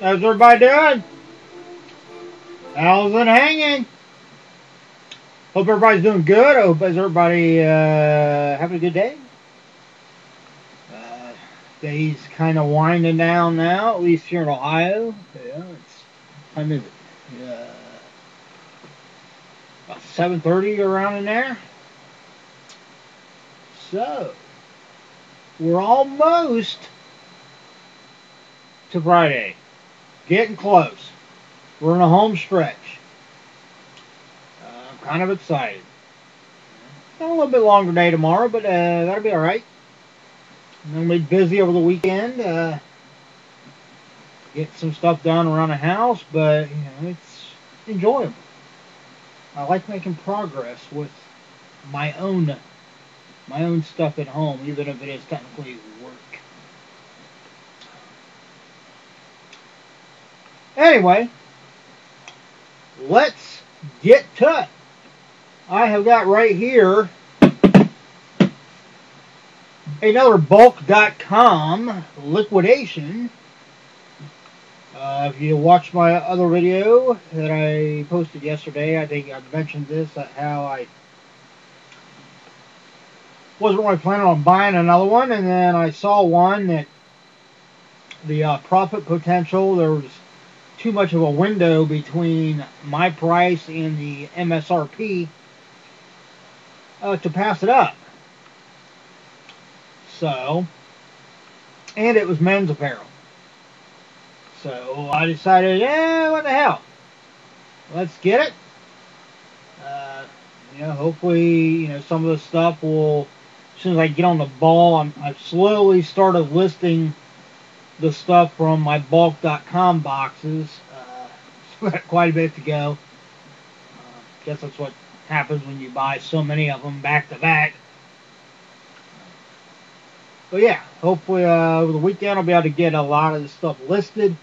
How's everybody doing? How's it hanging? Hope everybody's doing good. I hope everybody having a good day. Day's kind of winding down now, at least here in Ohio. Yeah, time is it? About 7:30 around in there. So we're almost to Friday. Getting close. We're in a home stretch. I'm kind of excited. Got a little bit longer day tomorrow, but that'll be alright. I'm going to be busy over the weekend. Get some stuff done around the house, but you know, it's enjoyable. I like making progress with my own stuff at home, even if it is technically work. Anyway, let's get to it. I have got right here another bulq.com liquidation. If you watched my other video that I posted yesterday, I think I mentioned this, how I wasn't really planning on buying another one, and then I saw one that the profit potential, there was too much of a window between my price and the MSRP to pass it up. So, and it was men's apparel. So I decided, what the hell? Let's get it. Hopefully, some of the stuff will, as soon as I get on the ball, I've slowly started listing the stuff from my bulq.com boxes. Quite a bit to go. Guess that's what happens when you buy so many of them back to back. But yeah, hopefully over the weekend I'll be able to get a lot of the stuff listed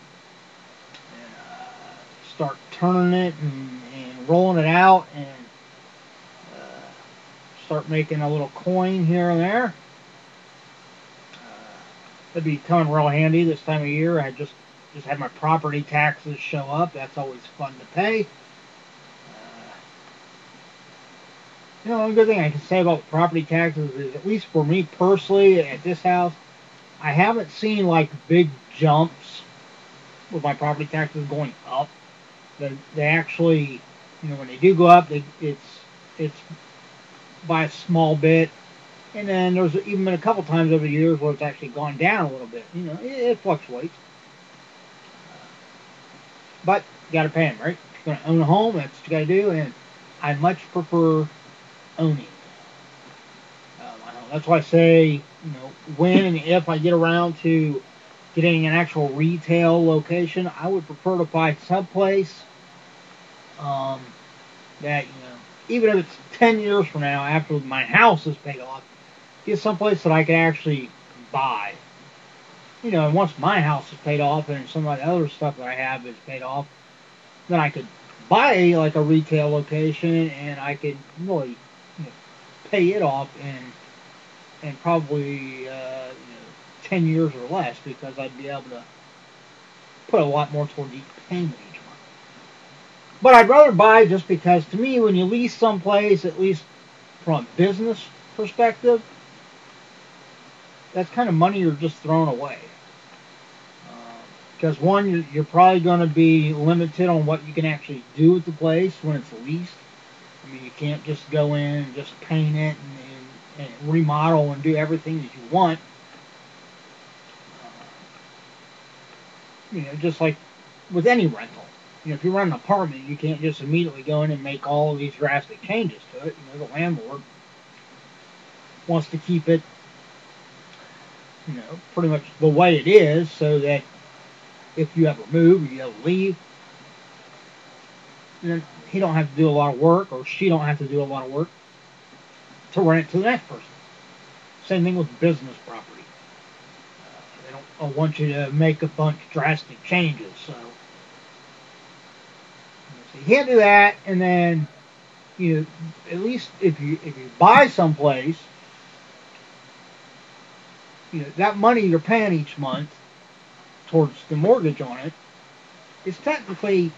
and start turning it and rolling it out and start making a little coin here and there. That'd be coming real handy this time of year. I just had my property taxes show up. That's always fun to pay. One good thing I can say about property taxes is, at least for me personally at this house, I haven't seen like big jumps with my property taxes going up. They actually, when they do go up, it's by a small bit. And then there's even been a couple times over the years where it's actually gone down a little bit. It fluctuates. But you got to pay them, right? If you're going to own a home, that's what you got to do. And I much prefer owning. That's why I say, when and if I get around to getting an actual retail location, I would prefer to buy someplace that, even if it's 10 years from now, after my house is paid off, get someplace that I can actually buy. And once my house is paid off and some of the other stuff that I have is paid off, then I could buy like a retail location and I could really pay it off in probably 10 years or less, because I'd be able to put a lot more toward each payment each month. But I'd rather buy, just because to me, when you lease someplace, at least from a business perspective, that's kind of money you're just throwing away. Because one, you're probably going to be limited on what you can actually do with the place when it's leased. You can't just go in and just paint it and remodel and do everything that you want. Just like with any rental. If you rent an apartment, you can't just immediately go in and make all of these drastic changes to it. The landlord wants to keep it, pretty much the way it is, so that if you ever move or you ever leave, then he don't have to do a lot of work, or she don't have to do a lot of work to rent it to the next person. Same thing with business property. They don't want you to make a bunch of drastic changes, so you can't do that. And then, at least if you buy someplace, that money you're paying each month towards the mortgage on it, is technically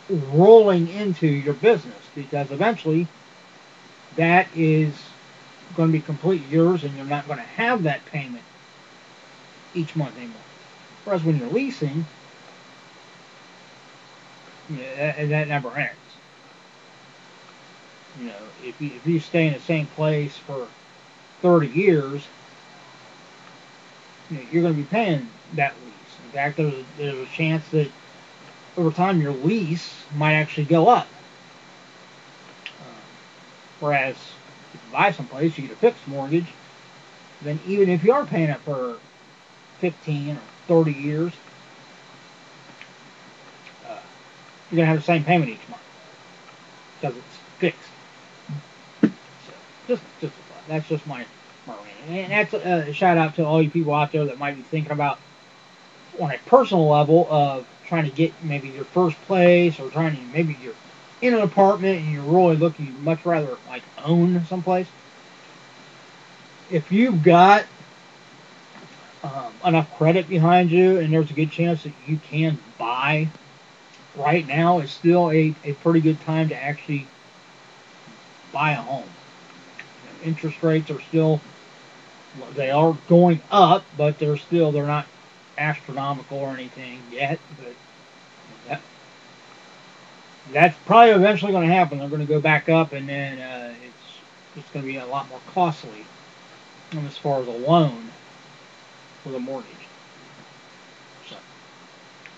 rolling into your business, because eventually that is going to be completely yours, and you're not going to have that payment each month anymore. Whereas when you're leasing, that never ends. If you stay in the same place for 30 years, you're going to be paying that lease. In fact, there's a chance that over time your lease might actually go up. Whereas if you buy someplace, you get a fixed mortgage, then even if you are paying it for 15 or 30 years, you're going to have the same payment each month because it's fixed. So, just a thought. That's just my rant. And that's a shout out to all you people out there that might be thinking about, on a personal level, of trying to get maybe your first place, or maybe you're in an apartment and you're really looking, you'd much rather like own someplace. If you've got enough credit behind you, and there's a good chance that you can buy, right now is still a pretty good time to actually buy a home. Interest rates are still, they are going up, but they're not astronomical or anything yet. But that's probably eventually going to happen. They're going to go back up, and then it's going to be a lot more costly as far as a loan with a mortgage. So,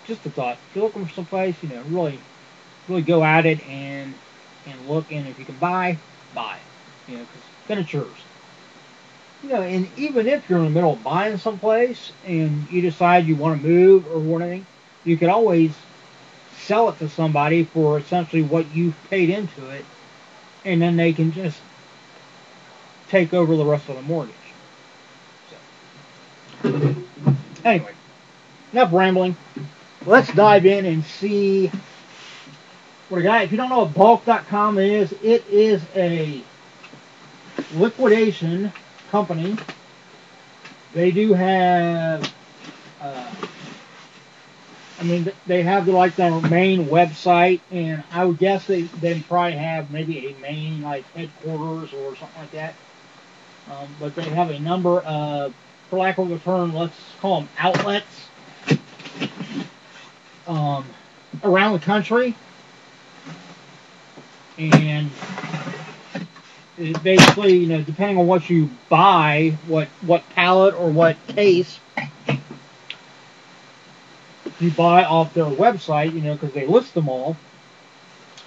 just a thought. If you're looking for someplace, really go at it and look, and if you can buy, because then it's yours. And even if you're in the middle of buying someplace and you decide you want to move or whatever, you could always sell it to somebody for essentially what you've paid into it, and then they can just take over the rest of the mortgage. So, anyway, enough rambling. Let's dive in and see what I got. If you don't know what bulq.com is, it is a liquidation company. They do have, they have their main website, and I would guess they probably have maybe a main headquarters or something like that. But they have a number of, for lack of a term, let's call them outlets around the country, and it basically, depending on what you buy, what pallet or what case you buy off their website, because they list them all,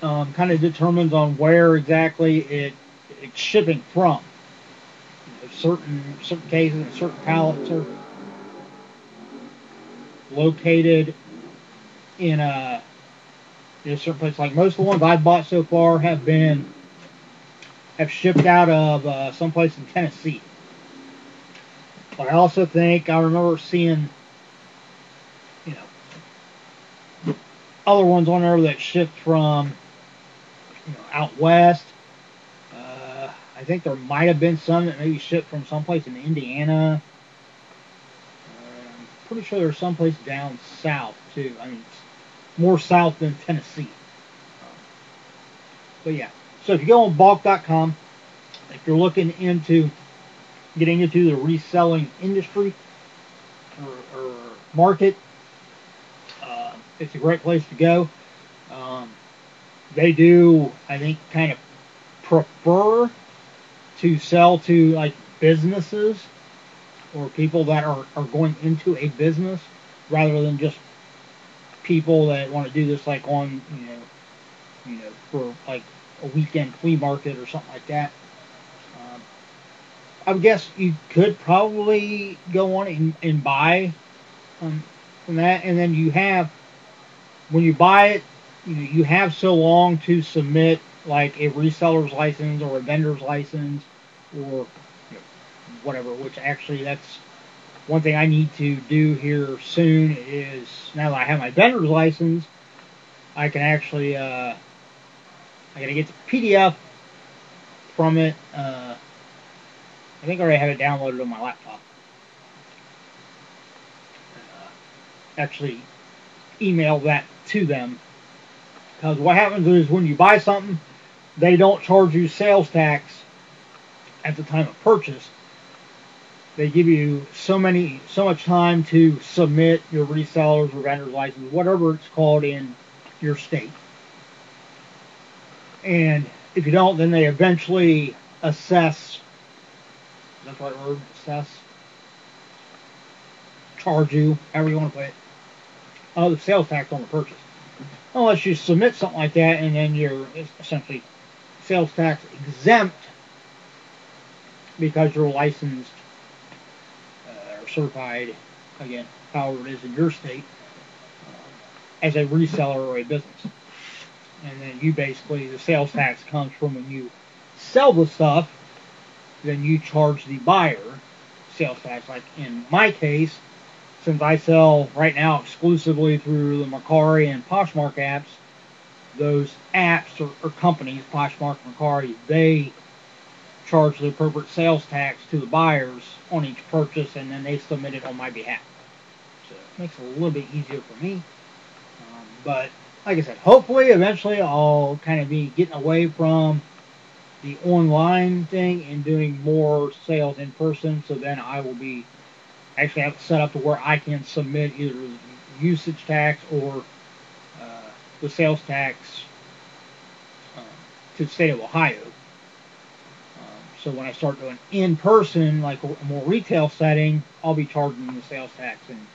kind of determines on where exactly it's shipping from. Certain cases and certain pallets are located in a certain place. Like most of the ones I've bought so far have shipped out of someplace in Tennessee. But I also think I remember seeing, other ones on there that shipped from, out west. I think there might have been some that maybe shipped from someplace in Indiana. I'm pretty sure there's someplace down south too. It's more south than Tennessee. But yeah, so if you go on bulq.com, if you're looking into getting into the reselling industry or market, it's a great place to go. They do, I think, kind of prefer to sell to businesses or people that are going into a business, rather than just people that want to do this on for a weekend flea market or something like that. I would guess you could probably go on and buy from that, and then when you buy it, you have so long to submit a reseller's license or a vendor's license or whatever, which actually that's one thing I need to do here soon. Is now that I have my vendor's license, I can actually I gotta get the PDF from it. I think I already have it downloaded on my laptop. Actually email that to them. Because what happens is when you buy something, they don't charge you sales tax at the time of purchase. They give you so much time to submit your resellers or vendor's license, whatever it's called in your state. And if you don't, then they eventually assess. Is that the right word? Assess? Charge you, however you want to put it. The sales tax on the purchase. Unless you submit something like that, and then you're essentially sales tax exempt because you're licensed or certified, again, however it is in your state, as a reseller or a business. And then you basically, the sales tax comes from when you sell the stuff, then you charge the buyer sales tax. Like in my case, since I sell right now exclusively through the Mercari and Poshmark apps, those apps or companies, Poshmark and Mercari, they charge the appropriate sales tax to the buyers on each purchase, and then they submit it on my behalf. So it makes it a little bit easier for me. But like I said, hopefully eventually I'll kind of be getting away from the online thing and doing more sales in person. So then I will be actually have it set up to where I can submit either the usage tax or the sales tax to the state of Ohio. So when I start doing in person, like a more retail setting, I'll be charging the sales tax and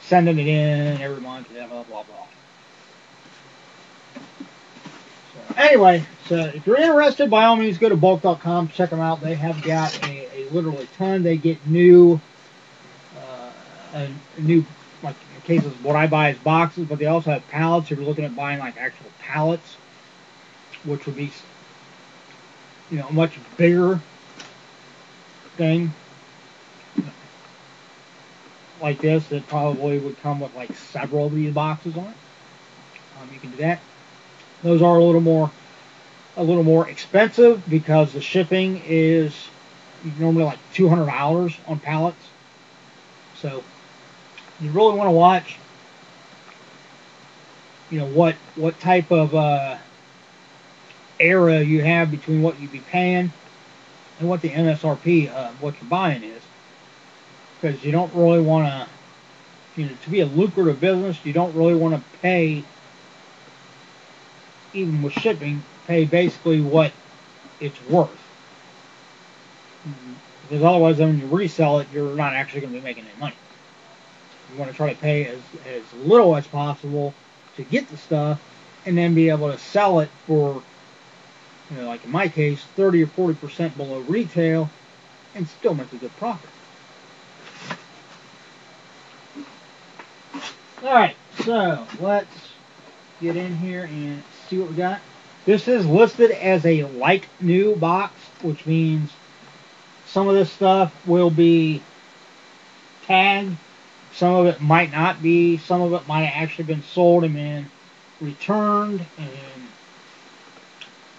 sending it in every month, blah, blah, blah, blah. So anyway, so if you're interested, by all means, go to bulq.com, check them out. They have got a literally ton. They get new, like in cases, what I buy is boxes, but they also have pallets. If you're looking at buying like actual pallets, which would be, a much bigger thing like this, it probably would come with like several of these boxes on it. You can do that. Those are a little more expensive because the shipping is normally like $200 on pallets. So you really want to watch, what type of era you have between what you'd be paying and what the MSRP of what you're buying is. Because you don't really want to be a lucrative business, you don't really want to pay, even with shipping, pay basically what it's worth. Because otherwise, when you resell it, you're not actually going to be making any money. You want to try to pay as little as possible to get the stuff, and then be able to sell it for, like in my case, 30 or 40% below retail, and still make a good profit. Alright, so let's get in here and see what we got. This is listed as a like new box, which means some of this stuff will be tagged, some of it might not be, some of it might have actually been sold and been returned, and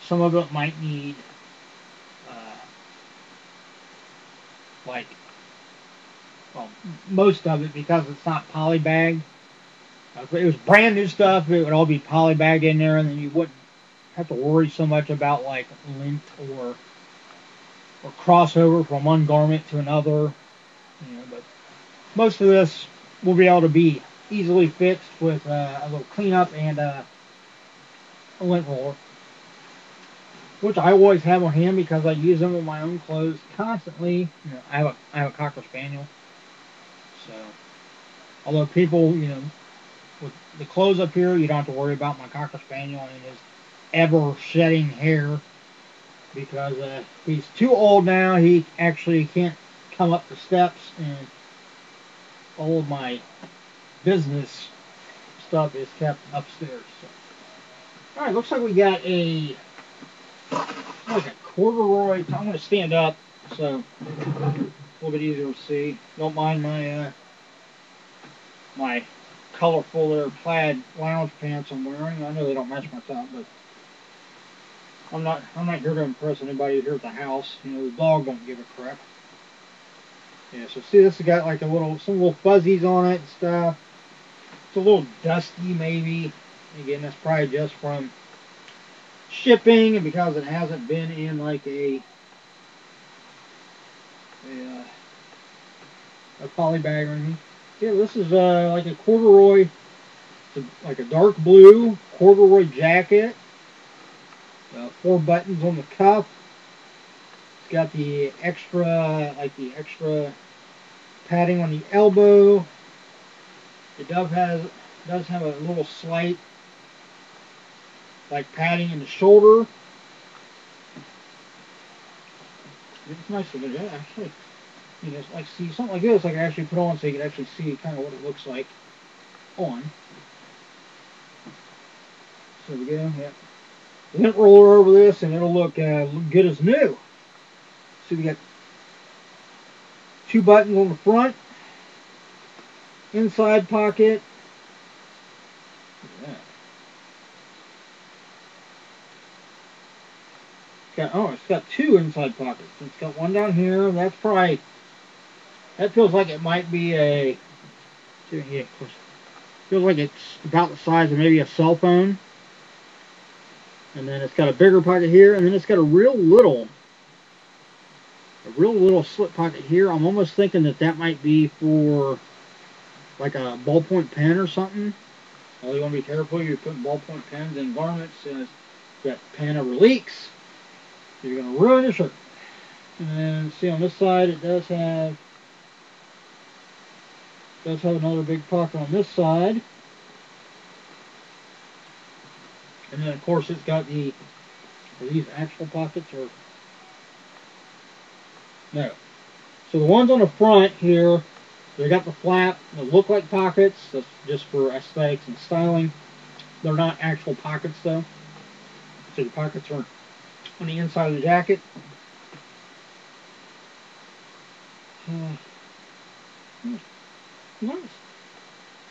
some of it might need most of it, because it's not polybagged. If it was brand new stuff, it would all be polybagged in there, and then you wouldn't have to worry so much about like length or crossover from one garment to another. But most of this will be able to be easily fixed with a little cleanup and a lint roller, which I always have on hand because I use them in my own clothes constantly. I have a Cocker Spaniel, so although people, with the clothes up here, you don't have to worry about my Cocker Spaniel and his ever shedding hair, because he's too old now. He actually can't come up the steps, and all of my business stuff is kept upstairs. So. All right, looks like we got a corduroy. I'm going to stand up so it's a little bit easier to see. Don't mind my my colorful plaid lounge pants I'm wearing. I know they don't match my top, but I'm not here to impress anybody here at the house. The dog don't give a crap. Yeah, so see, this has got like some little fuzzies on it and stuff. It's a little dusty, maybe. Again, that's probably just from shipping and because it hasn't been in like a poly bag or anything. Yeah, this is like a corduroy, like a dark blue corduroy jacket. 4 buttons on the cuff. It's got the extra, padding on the elbow. It does have a little slight, like, padding in the shoulder. It's nice looking, yeah, actually. You know, like, see, something like this I can actually put on so you can actually see kind of what it looks like on. So we go, yeah. Lint roller over this and it'll look good as new. So we got 2 buttons on the front, inside pocket. Look at that. It's got 2 inside pockets. It's got one down here. That feels like it might be a, yeah, of course. Feels like it's about the size of maybe a cell phone. And then it's got a bigger pocket here, and then it's got a real little slip pocket here. I'm almost thinking that might be for like a ballpoint pen or something. Well, you want to be careful. You're putting ballpoint pens in garments, and if that pen ever leaks, you're going to ruin your shirt. And then see on this side, it does have another big pocket on this side. And then of course it's got are these actual pockets or no? So the ones on the front here, they got the flap. They look like pockets. That's just for aesthetics and styling. They're not actual pockets though. So the pockets are on the inside of the jacket. Nice.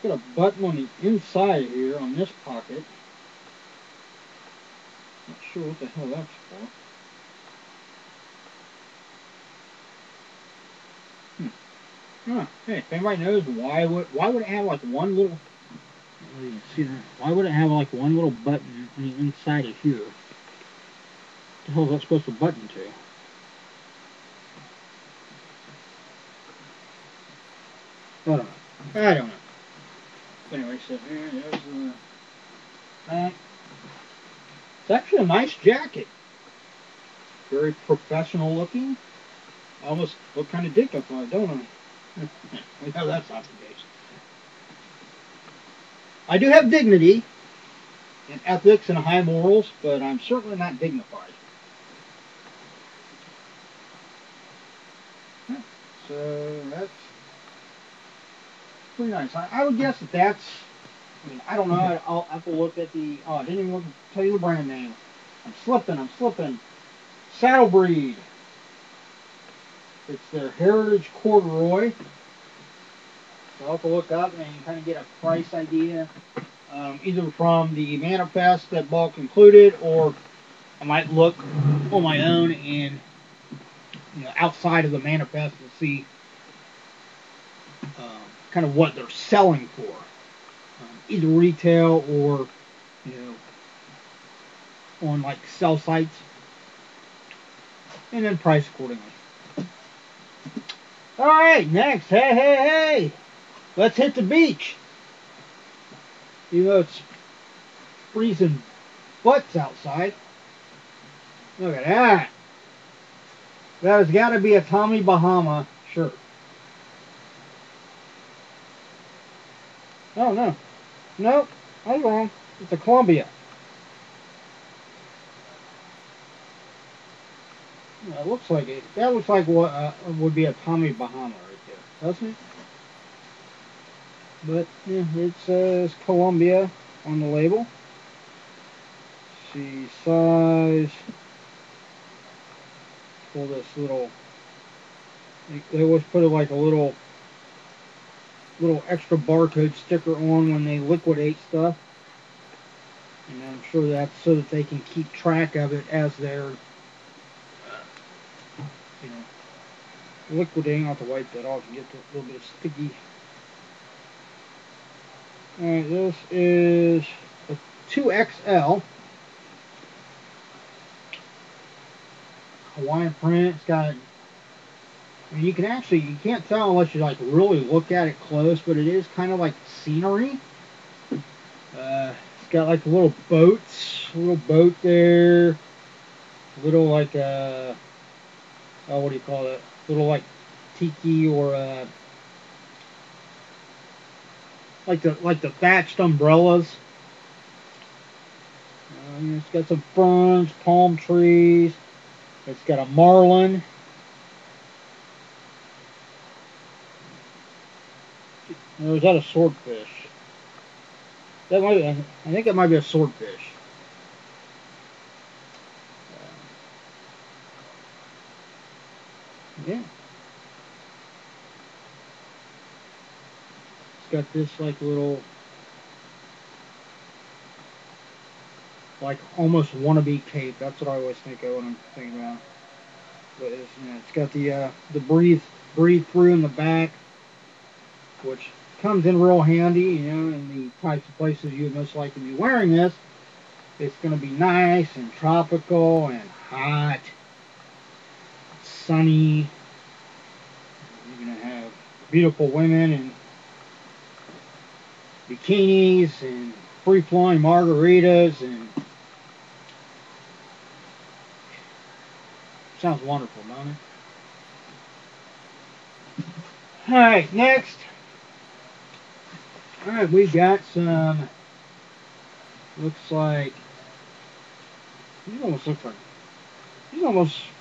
Got a button on the inside here on this pocket. Not sure what the hell that's for. Hey, if anybody knows why would it have like one little, you can see that? Why would it have like one little button on the inside of here? What the hell is that supposed to button to? I don't know. Anyway, so here there's the back. It's actually a nice jacket. Very professional looking. I almost look kind of dignified, don't I? We know that's not the case. I do have dignity and ethics and high morals, but I'm certainly not dignified. So that's pretty nice. I would guess that's, I mean, I don't know. I'll have to look at the, I didn't even tell you the brand name. I'm slipping. Saddle Breed. It's their Heritage Corduroy. So I'll have to look up and kind of get a price idea, either from the manifest that bulk included, or I might look on my own and outside of the manifest and see kind of what they're selling for, either retail or on like sell sites, and then price accordingly. All right, next, hey, let's hit the beach. Even though it's freezing butts outside. Look at that. That has got to be a Tommy Bahama shirt. Oh, no. Nope, I was wrong. It's a Columbia. That looks like it. That looks like what would be a Tommy Bahama right there, doesn't it? But yeah, it says Columbia on the label. See size. Pull this little. They always put like a little extra barcode sticker on when they liquidate stuff, and I'm sure that's so that they can keep track of it as they're liquidating. I'll have to wipe that off and get a little bit of sticky. Alright, this is a 2XL. Hawaiian print. It's got, I mean, you can't tell unless you like really look at it close, but it is kind of like scenery. It's got like little boats, a little boat there, little like oh, what do you call it? Little like tiki or like the thatched umbrellas. It's got some ferns, palm trees. It's got a marlin. Or is that a swordfish? That might be, I think it might be a swordfish. Yeah. It's got this like little, like almost wannabe cape. That's what I always think of when I'm thinking about. But it's, you know, it's got the breathe through in the back, which comes in real handy, you know, in the types of places you would most likely be wearing this. It's going to be nice and tropical and hot, sunny. You're going to have beautiful women in bikinis and free-flowing margaritas, and sounds wonderful, don't it? Alright, next. Alright, we've got some, looks like, these almost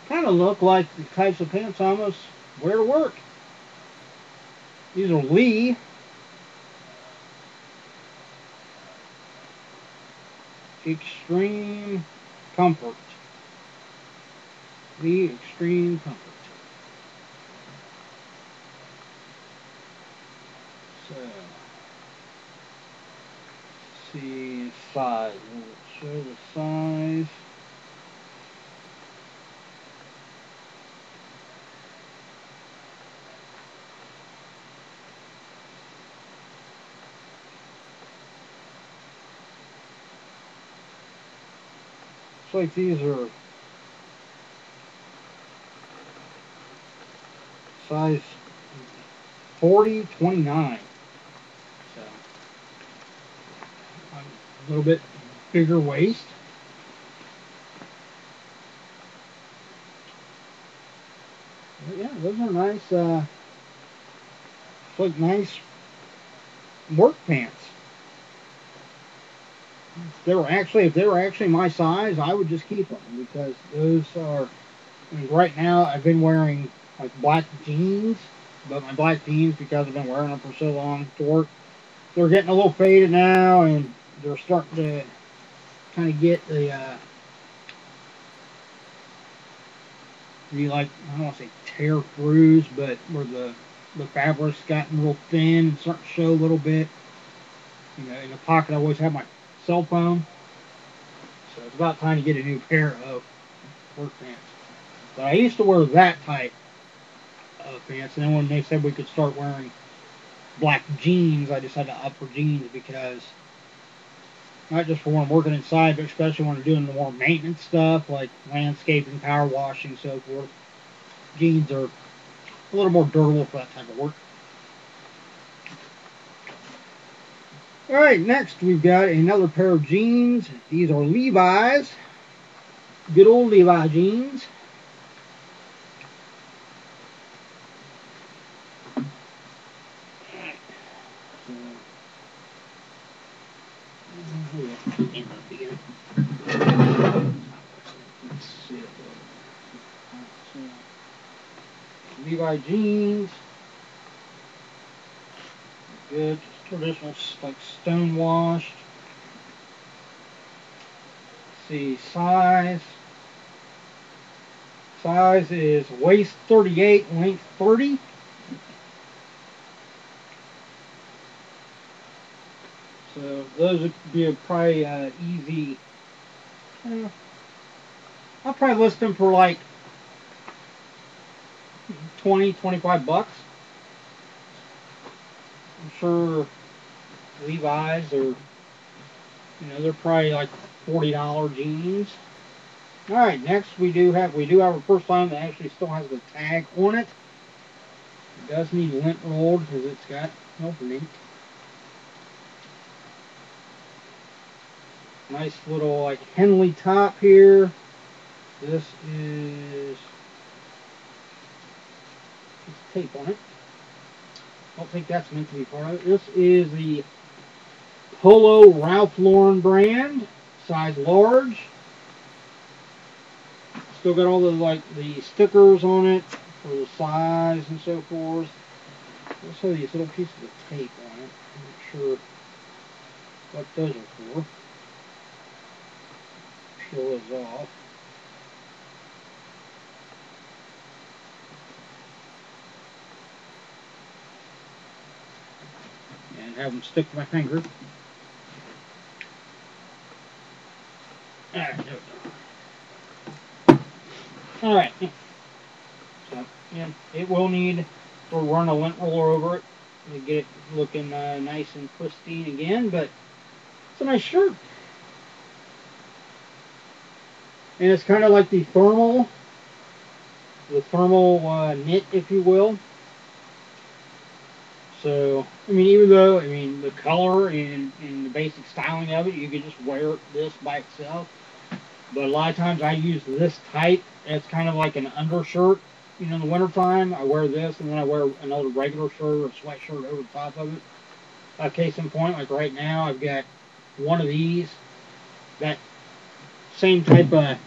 kind of look like the types of pants I almost wear to work. These are Lee. Extreme Comfort. Lee Extreme Comfort. So, let's see size. We'll show the size. Looks like these are size 40, 29. So, a little bit bigger waist. But yeah, those are nice, like nice work pants. If they were actually my size, I would just keep them, because those are, I mean, right now I've been wearing like black jeans, but my black jeans, because I've been wearing them for so long to work, they're getting a little faded now, and they're starting to kind of get the like, I don't want to say tear throughs, but where the fabric's gotten real thin and starting to show a little bit. You know, in the pocket I always have my cell phone, so it's about time to get a new pair of work pants. But I used to wear that type of pants, and then when they said we could start wearing black jeans, I decided to opt for jeans, because not just for when I'm working inside, but especially when I'm doing the more maintenance stuff like landscaping, power washing, so forth. Jeans are a little more durable for that type of work. Alright, next we've got another pair of jeans. These are Levi's. Good old Levi jeans. Levi jeans. Good, just traditional, like stone washed. Let's see, size. Size is waist 38, length 30. So those would be probably easy. I'll probably list them for like 20, 25 bucks. I'm sure Levi's. They're, they're probably like $40 jeans. All right, next we do have our first item that actually still has the tag on it. It does need lint rolled because it's got lint. Nice little like Henley top here. This is tape on it. I don't think that's meant to be part of it. This is the Polo Ralph Lauren brand, size large. Still got all the stickers on it for the size and so forth. Also these little pieces of tape on it. I'm not sure what those are for. Peel those off. And have them stick to my finger. Alright. So, yeah, it will need to run a lint roller over it to get it looking nice and pristine again, but it's a nice shirt. And it's kind of like the thermal knit, if you will. So, I mean, even though, the color and the basic styling of it, you could just wear this by itself. But a lot of times I use this type as kind of like an undershirt. In the wintertime, I wear this, and then I wear another regular shirt or sweatshirt over the top of it. Case in point, like right now, I've got one of these. That same type of, I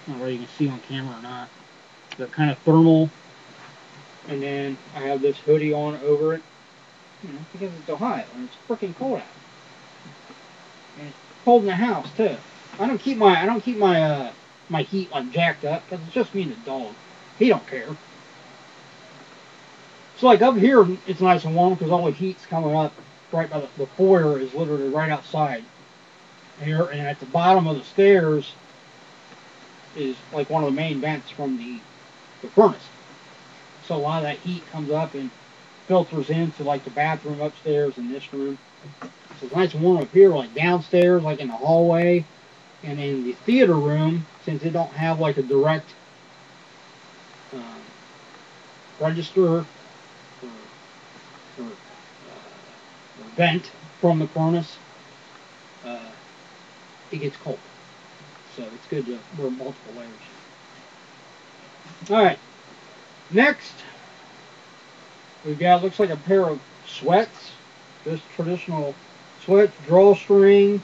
don't know whether you can see on camera or not, but kind of thermal. And then I have this hoodie on over it, because it's Ohio and it's freaking cold out. And it's cold in the house too. I don't keep my my heat like jacked up because it's just me and the dog. He don't care. So like up here, it's nice and warm because all the heat's coming up right by the foyer is literally right outside here, and at the bottom of the stairs is like one of the main vents from the furnace. So a lot of that heat comes up and filters into like the bathroom upstairs and this room. So it's nice and warm up here, like downstairs, like in the hallway, and in the theater room, since they don't have like a direct register or vent from the furnace, it gets cold. So it's good to wear multiple layers. Alright, next we've got, looks like a pair of sweats. Just traditional sweats, drawstring.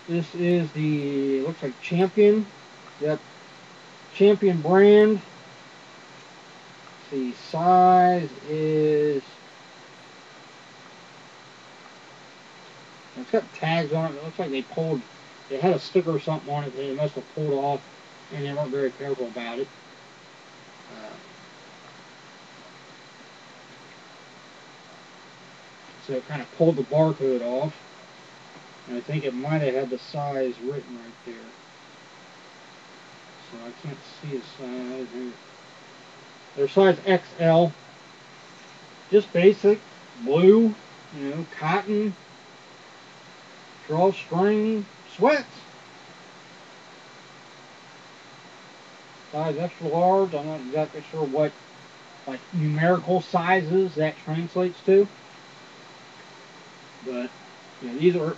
This is the, looks like Champion. Yep, Champion brand. The size is, it's got tags on it. It looks like they had a sticker or something on it that they must have pulled off, and they weren't very careful about it. So it kind of pulled the barcode off, and I think it might have had the size written right there. So I can't see the size here. They're size XL. Just basic blue, cotton, drawstring sweats. Size extra large. I'm not exactly sure what like numerical sizes that translates to. But these are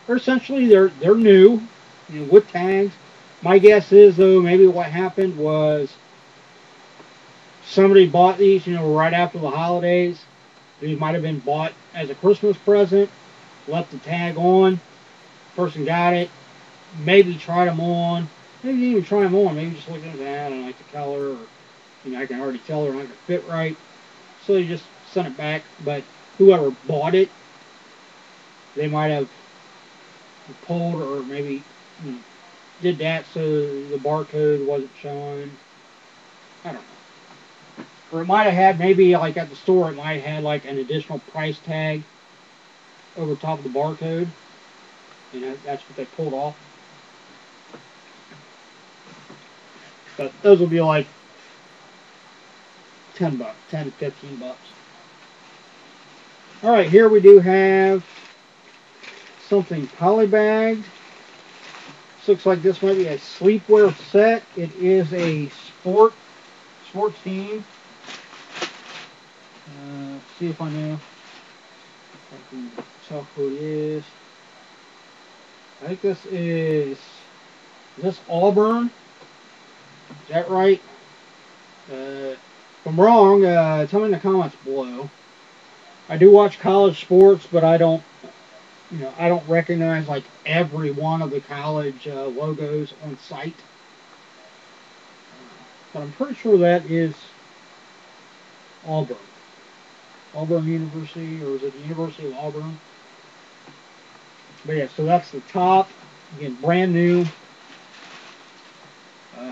essentially they're new, with tags. My guess is though maybe what happened was somebody bought these, right after the holidays. These might have been bought as a Christmas present, left the tag on. Person got it, maybe tried them on, maybe didn't even try them on. Maybe just looked at that, I don't like the color, or I can already tell they're not going to fit right. So they just sent it back. But whoever bought it, they might have pulled or maybe did that so the barcode wasn't showing. I don't know. Or it might have had, maybe like at the store, it might have had like an additional price tag over top of the barcode. That's what they pulled off. But those will be like $10, 10 to 15 bucks. Alright, here we do have something polybagged. This looks like this might be a sleepwear set. It is a sports team. Let's see if I know. I can tell who it is. I think this is this Auburn? Is that right? If I'm wrong, tell me in the comments below. I do watch college sports, but I don't, I don't recognize like every one of the college logos on site. But I'm pretty sure that is Auburn. Auburn University, or is it the University of Auburn? But yeah, so that's the top. Again, brand new.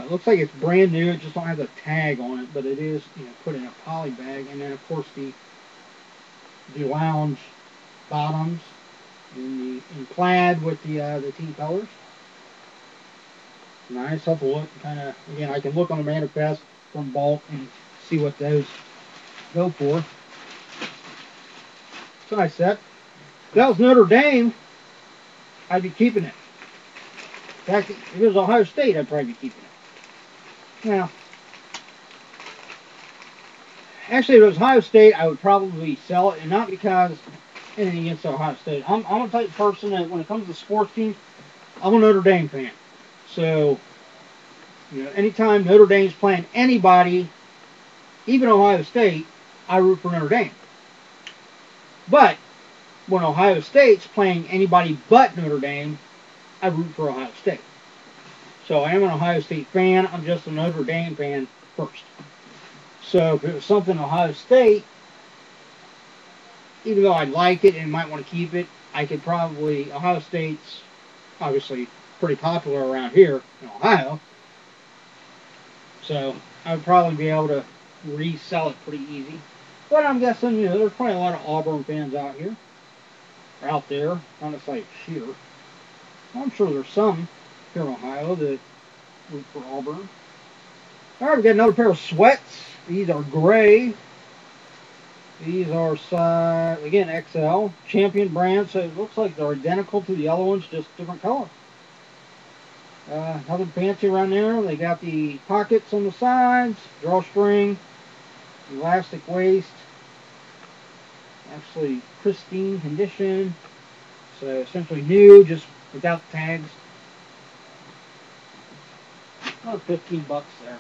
Looks like it's brand new. It just don't have the tag on it, but it is, put in a poly bag. And then of course the lounge bottoms in plaid with the team colors. Nice. I'll have to look. Kind of again, I can look on the manifest from bulq and see what those go for. It's a nice set. If that was Notre Dame, I'd be keeping it. In fact, if it was Ohio State, I'd probably be keeping it. Now, actually, if it was Ohio State, I would probably sell it, and not because anything against Ohio State. I'm a type of person that when it comes to sports teams, I'm a Notre Dame fan. So, anytime Notre Dame's playing anybody, even Ohio State, I root for Notre Dame. But when Ohio State's playing anybody but Notre Dame, I root for Ohio State. So I am an Ohio State fan. I'm just a Notre Dame fan first. So if it was something Ohio State, even though I like it and might want to keep it, I could probably, Ohio State's obviously pretty popular around here in Ohio. So I would probably be able to resell it pretty easy. But I'm guessing, there's probably a lot of Auburn fans out here. Or out there. Not necessarily here. I'm sure there's some here in Ohio that root for Auburn. Alright, we got another pair of sweats. These are gray. These are size, again, XL. Champion brand, so it looks like they're identical to the other ones, just different color. Nothing fancy around there. They got the pockets on the sides, drawstring, elastic waist. Actually pristine condition. So essentially new, just without the tags. About 15 bucks there.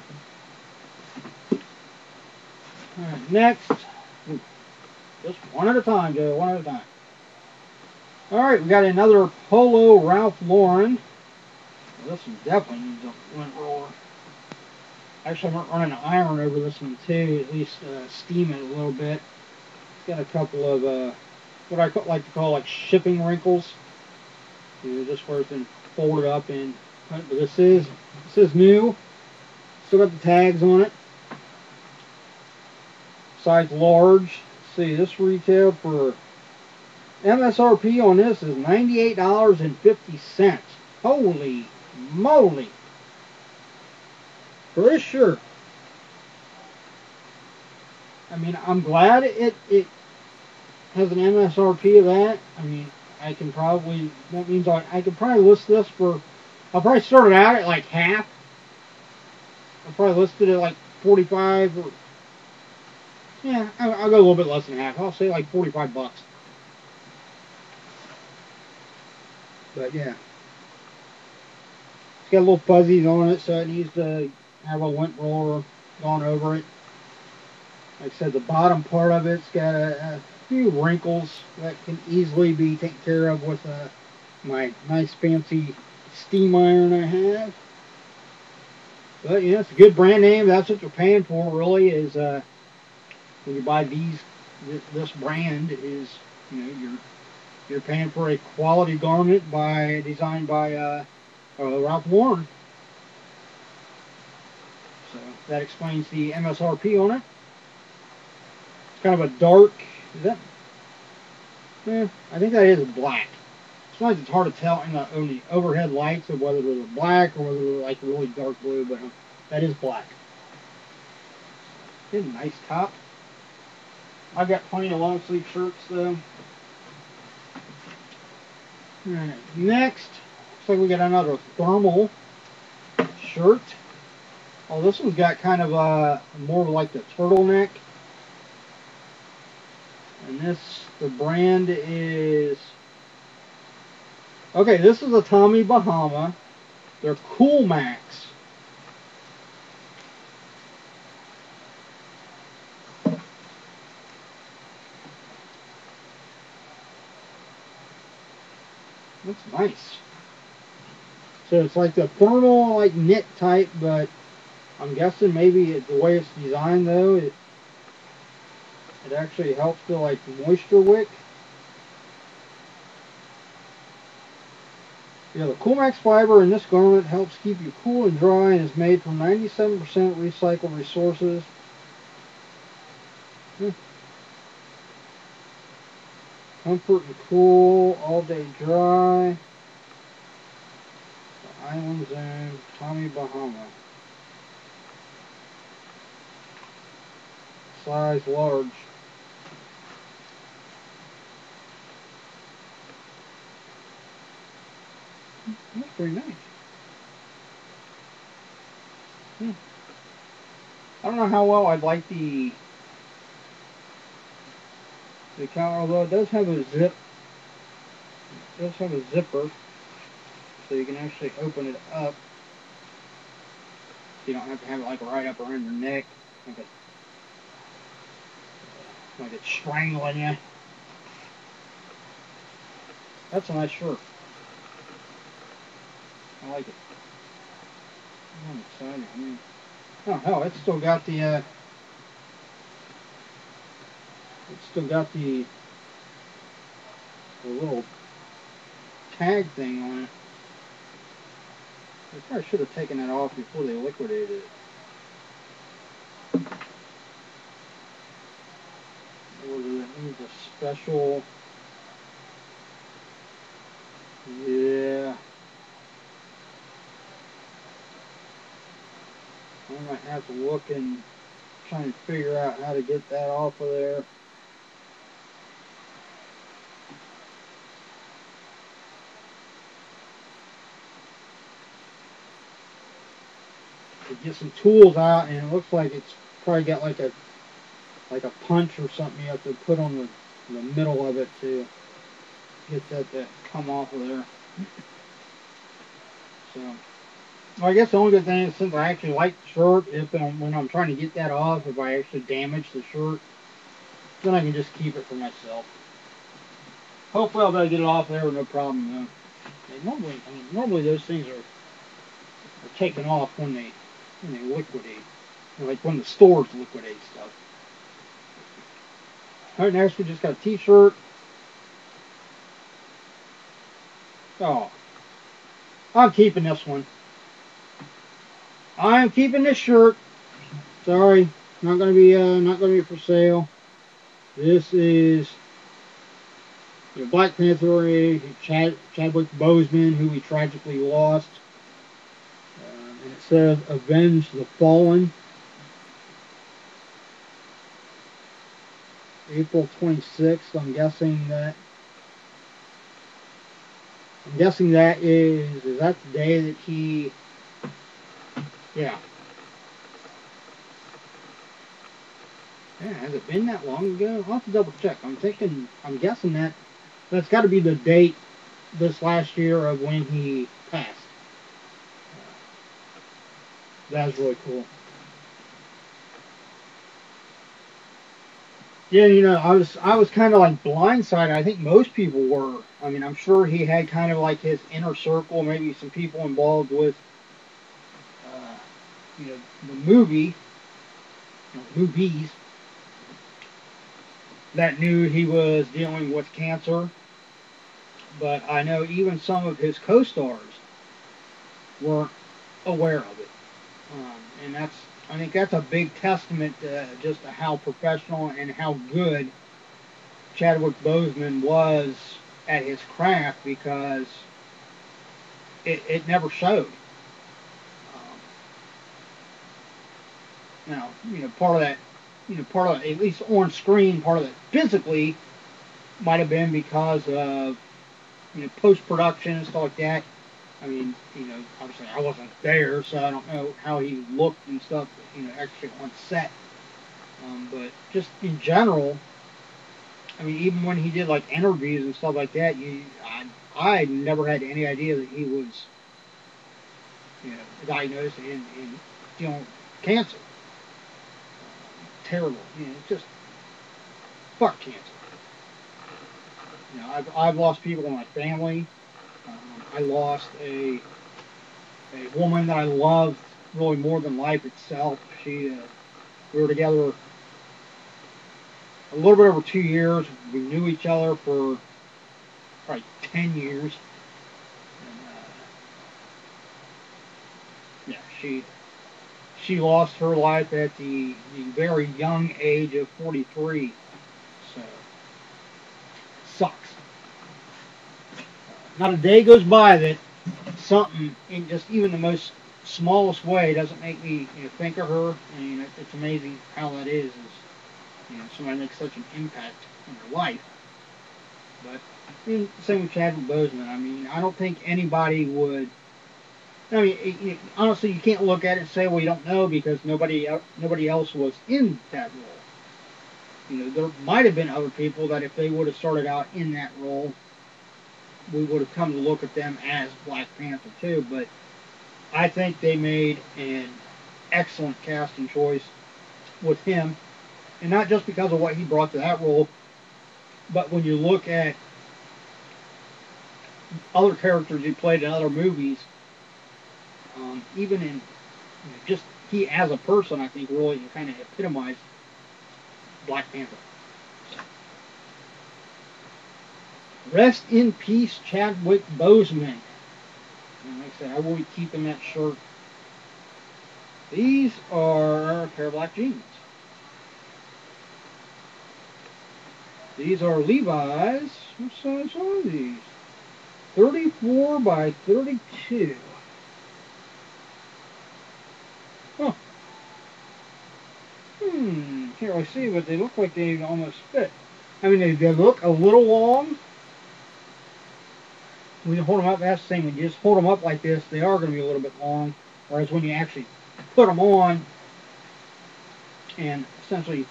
Alright, next. Just one at a time, Joe, one at a time. Alright, we got another Polo Ralph Lauren. Well, this one definitely needs a lint roller. Actually, I'm running an iron over this one too, at least steam it a little bit. It's got a couple of what I like to call like shipping wrinkles. Just where it's been folded up in. But this is new. Still got the tags on it. Size large. Let's see, this retail for MSRP on this is $98.50. Holy moly! For this shirt. I mean, I'm glad it has an MSRP of that. I mean, I can probably, that means I could probably list this for, I'll probably start it out at like half. I'll probably list it at like 45 or, yeah, I'll go a little bit less than half. I'll say like 45 bucks. But yeah. It's got little fuzzies on it, so it needs to have a lint roller gone over it. Like I said, the bottom part of it's got a few wrinkles that can easily be taken care of with my nice fancy steam iron I have. But yeah, it's a good brand name. That's what you're paying for, really, is when you buy this brand is, you're paying for a quality garment designed by Ralph Lauren. So that explains the MSRP on it. It's kind of a dark, is that? Yeah, I think that is black. Sometimes it's hard to tell in the overhead lights of whether they're black or whether they're like really dark blue, but that is black. It's a nice top. I've got plenty of long sleeve shirts though. Alright, next, looks like we got another thermal shirt. Oh, this one's got kind of more like the turtleneck. And the brand is, okay, this is a Tommy Bahama. They're Cool Max. Looks nice. So it's like the thermal, like knit type, but I'm guessing maybe the way it's designed though, it actually helps to like moisture wick. Yeah, the Cool Max fiber in this garment helps keep you cool and dry and is made from 97% recycled resources. Comfort and cool, all day dry. The Island Zone, Tommy Bahama. Size large. That's pretty nice. I don't know how well I'd like the collar, although it does have a zip. It does have a zipper, so you can actually open it up. You don't have to have it like right up around your neck, like it's strangling you. That's a nice shirt. I like it. I'm excited. I mean, oh hell, it's still got the little tag thing on it. They probably should have taken that off before they liquidated it. Or does it need a special? Yeah. I might have to look and try and figure out how to get that off of there. Get some tools out, and it looks like it's probably got like a punch or something you have to put on the middle of it to get that to come off of there. So, well, I guess the only good thing is, since I actually like the shirt, when I'm trying to get that off, if I actually damage the shirt, then I can just keep it for myself. Hopefully I'll be able to get it off there with no problem though. Normally those things are taken off when they liquidate. Like when the stores liquidate stuff. Alright, next we just got a t-shirt. Oh. I'm keeping this one. I'm keeping this shirt. Sorry. Not gonna be for sale. This is Black Panther, Chadwick Boseman, who we tragically lost. And it says, "Avenge the Fallen." April 26th. I'm guessing that is that the day that he, yeah. Yeah, has it been that long ago? I'll have to double check. I'm guessing that's got to be the date this last year of when he passed. That's really cool. Yeah, I was kind of like blindsided. I think most people were. I mean, I'm sure he had kind of like his inner circle, maybe some people involved with, the movies that knew he was dealing with cancer. But I know even some of his co-stars weren't aware of it, and I think that's a big testament to just how professional and how good Chadwick Boseman was at his craft, because it never showed. Now, part of that, at least on screen, part of it physically might have been because of, post-production and stuff like that. I mean, obviously I wasn't there, so I don't know how he looked and stuff, actually on set. But just in general, I mean, even when he did like interviews and stuff like that, I never had any idea that he was, diagnosed and dealing with cancer. Terrible, just fuck cancer. I've lost people in my family. I lost a woman that I loved really more than life itself. We were together a little bit over 2 years. We knew each other for probably 10 years. And, she lost her life at the very young age of 43. So, sucks. Not a day goes by that something in just even the most smallest way doesn't make me think of her. And it's amazing how that is somebody makes such an impact on your life. But same with Chadwick Boseman. I mean, I don't think anybody would. I mean, honestly, you can't look at it and say, well, you don't know, because nobody else was in that role. There might have been other people that if they would have started out in that role, we would have come to look at them as Black Panther too. But I think they made an excellent casting choice with him, and not just because of what he brought to that role, but when you look at other characters he played in other movies, even in just he as a person, I think really kind of epitomized Black Panther. Rest in peace, Chadwick Boseman. And like I said, I will be keeping that shirt. These are a pair of black jeans. These are Levi's. What size are these? 34 by 32. Huh. Can't really see, but they look like they almost fit. I mean, they look a little long. When you hold them up, that's the same. When you just hold them up like this, they are going to be a little bit long. Whereas when you actually put them on and essentially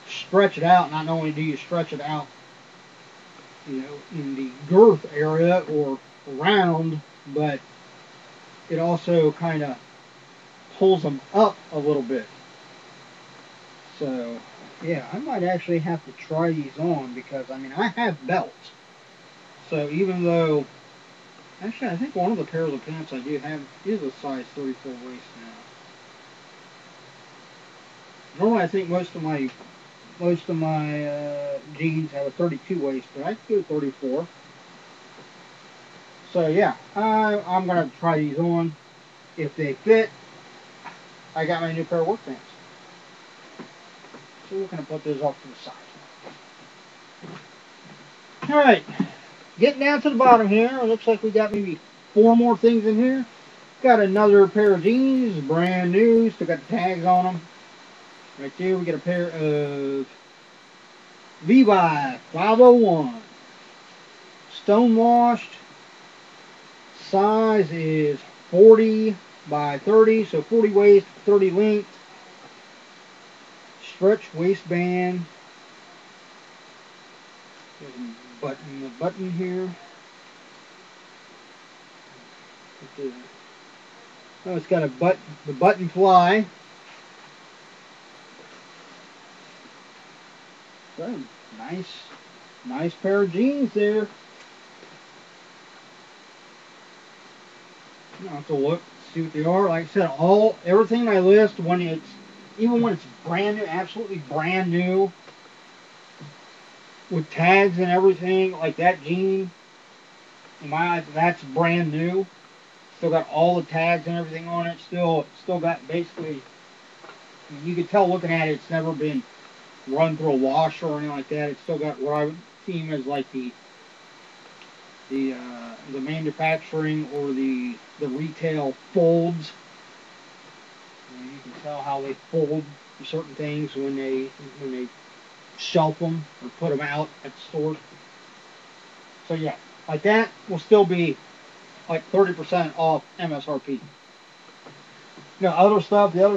stretch it out, not only do you stretch it out, in the girth area or around, but it also kind of pulls them up a little bit. So, yeah, I might actually have to try these on because, I mean, I have belts. So even though, actually, I think one of the pairs of pants I do have is a size 34 waist now. Normally, I think most of my jeans have a 32 waist, but I can go 34. So yeah, I'm gonna try these on. If they fit, I got my new pair of work pants. So we're gonna put those off to the side. All right, getting down to the bottom here. It looks like we got maybe 4 more things in here. Got another pair of jeans, brand new. Still got the tags on them. Right there, we got a pair of Levi 501. Stonewashed. Size is 40 by 30, so 40 waist, 30 length. Stretch waistband. There's a button here. Oh, it's got the button fly. So, nice pair of jeans there. I'll have to look, see what they are. Like I said, everything I list, even when it's brand new, absolutely brand new, with tags and everything, like that jean, in my eyes, that's brand new. Still got all the tags and everything on it. Still got basically, I mean, you can tell looking at it, it's never been run through a washer or anything like that. It's still got what I would deem as like the manufacturing or the retail folds. You can tell how they fold certain things when they shelf them or put them out at the store. So yeah, like that will still be like 30% off MSRP. Now, the other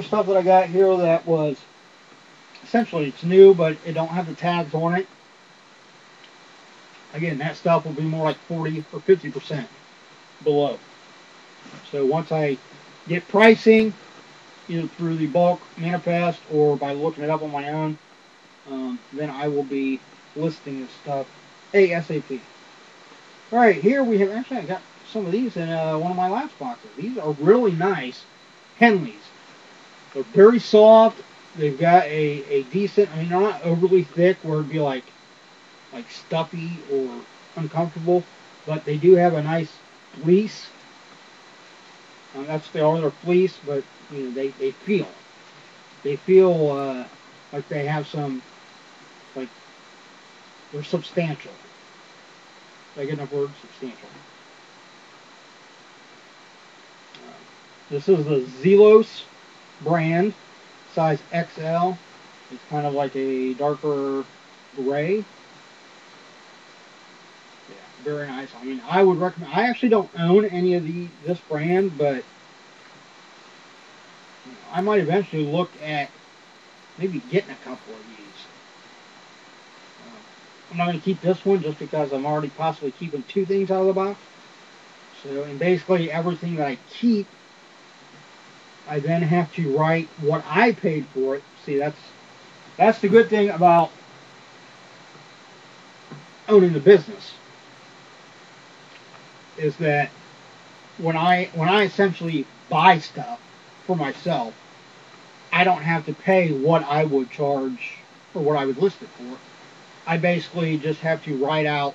stuff that I got here that was essentially it's new, but it don't have the tags on it. Again, that stuff will be more like 40 or 50% below. So once I get pricing, either through the bulk manifest or by looking it up on my own, then I will be listing this stuff ASAP. All right, here we have, actually I got some of these in one of my last boxes. These are really nice Henleys. They're very soft. They've got a decent, I mean, they're not overly thick where it'd be like stuffy or uncomfortable, but they do have a nice fleece. That's they are their fleece, but you know they feel like they have some, like they're substantial. Did I get enough words? Substantial. This is the Zelos brand, size XL. It's kind of like a darker gray. Yeah, very nice. I mean, I would recommend. I actually don't own any of this brand, but I might eventually look at maybe getting a couple of these. I'm not going to keep this one just because I'm already possibly keeping 2 things out of the box. So, and basically everything that I keep, I then have to write what I paid for it. See, that's the good thing about owning the business, is that when I essentially buy stuff for myself, I don't have to pay what I would charge or what I would list it for. I basically just have to write out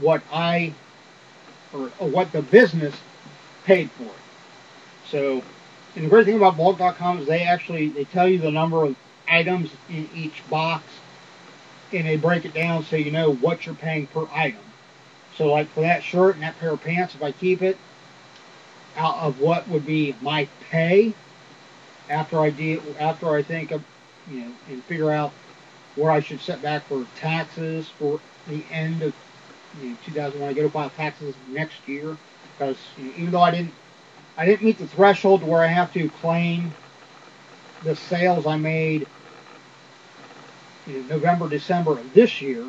what or what the business paid for it. So, and the great thing about bulq.com is they tell you the number of items in each box, and they break it down so you know what you're paying per item. So like for that shirt and that pair of pants, if I keep it, out of what would be my pay after I think of, you know, and figure out where I should set back for taxes for the end of 2000 when I go to file taxes next year, because even though I didn't meet the threshold where I have to claim the sales I made November, December of this year,